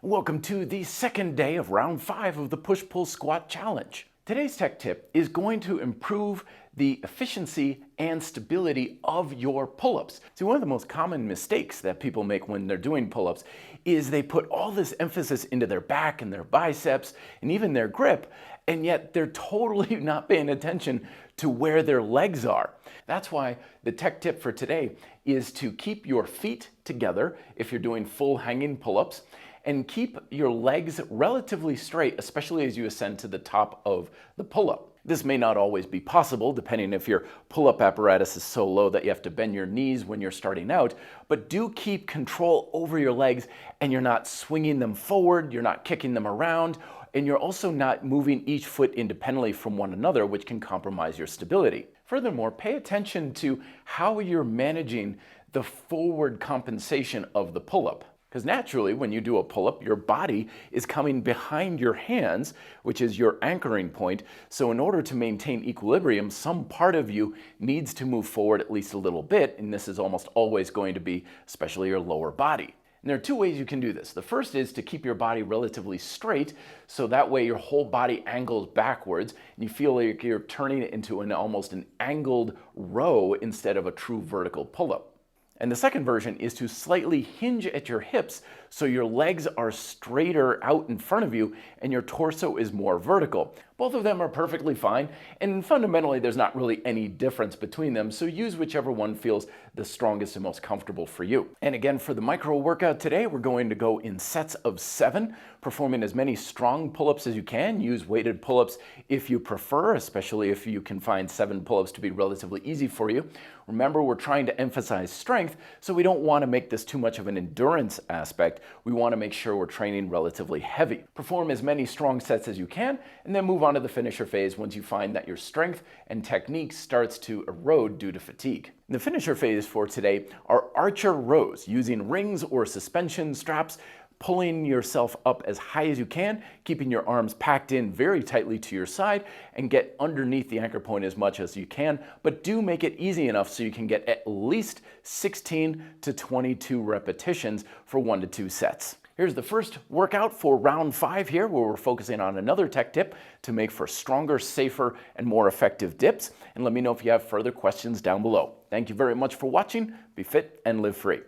Welcome to the second day of round 5 of the push-pull squat challenge. Today's tech tip is going to improve the efficiency and stability of your pull-ups. See, one of the most common mistakes that people make when they're doing pull-ups is they put all this emphasis into their back and their biceps and even their grip, and yet they're totally not paying attention to where their legs are. That's why the tech tip for today is to keep your feet together if you're doing full hanging pull-ups, and keep your legs relatively straight, especially as you ascend to the top of the pull-up. This may not always be possible, depending if your pull-up apparatus is so low that you have to bend your knees when you're starting out, but do keep control over your legs, and you're not swinging them forward, you're not kicking them around, and you're also not moving each foot independently from one another, which can compromise your stability. Furthermore, pay attention to how you're managing the forward compensation of the pull-up. Because naturally, when you do a pull-up, your body is coming behind your hands, which is your anchoring point. So in order to maintain equilibrium, some part of you needs to move forward at least a little bit, and this is almost always going to be especially your lower body. And there are two ways you can do this. The first is to keep your body relatively straight, so that way your whole body angles backwards, and you feel like you're turning it into almost an angled row instead of a true vertical pull-up. And the second version is to slightly hinge at your hips so your legs are straighter out in front of you and your torso is more vertical. Both of them are perfectly fine, and fundamentally there's not really any difference between them, so use whichever one feels the strongest and most comfortable for you. And again, for the micro workout today, we're going to go in sets of 7, performing as many strong pull-ups as you can. Use weighted pull-ups if you prefer, especially if you can find 7 pull-ups to be relatively easy for you. Remember, we're trying to emphasize strength, so we don't want to make this too much of an endurance aspect. We want to make sure we're training relatively heavy. Perform as many strong sets as you can, and then move on to the finisher phase once you find that your strength and technique starts to erode due to fatigue. The finisher phase for today are archer rows, using rings or suspension straps, pulling yourself up as high as you can, keeping your arms packed in very tightly to your side, and get underneath the anchor point as much as you can, but do make it easy enough so you can get at least 16 to 22 repetitions for 1 to 2 sets. Here's the first workout for round 5 here, where we're focusing on another tech tip to make for stronger, safer, and more effective dips. And let me know if you have further questions down below. Thank you very much for watching. Be fit and live free.